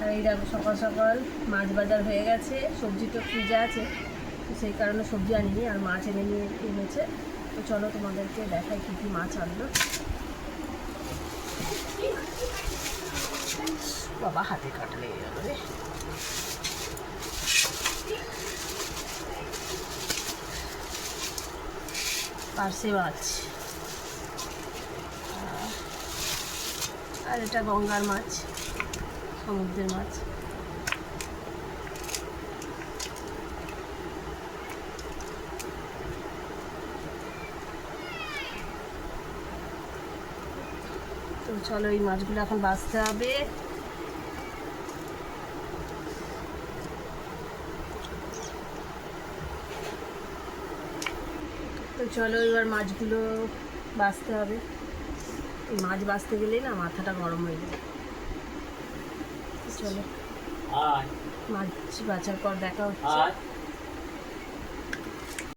আর এই দেখো সকাল সকাল মাছ বাজার হয়ে গেছে, সবজি তো ফ্রিজে আছে, তো সেই কারণে সবজি আনিনি, আর মাছ এনেছে। তো চলো তোমাদেরকে দেখাই কী কী মাছ আনলো। বাবা হাতে কাটা লেগে গেল রে। পার্শে মাছ, আর এটা গঙ্গার মাছ, সমুদ্রের মাছ। তো চলো এই মাছগুলো এখন বাছতে হবে। তো চলো এবার মাছগুলো বাছতে হবে। এই মাছ বাছতে গেলেই না মাথাটা গরম হয়ে যায়। চলো মাছ বাছার পর দেখা হচ্ছে।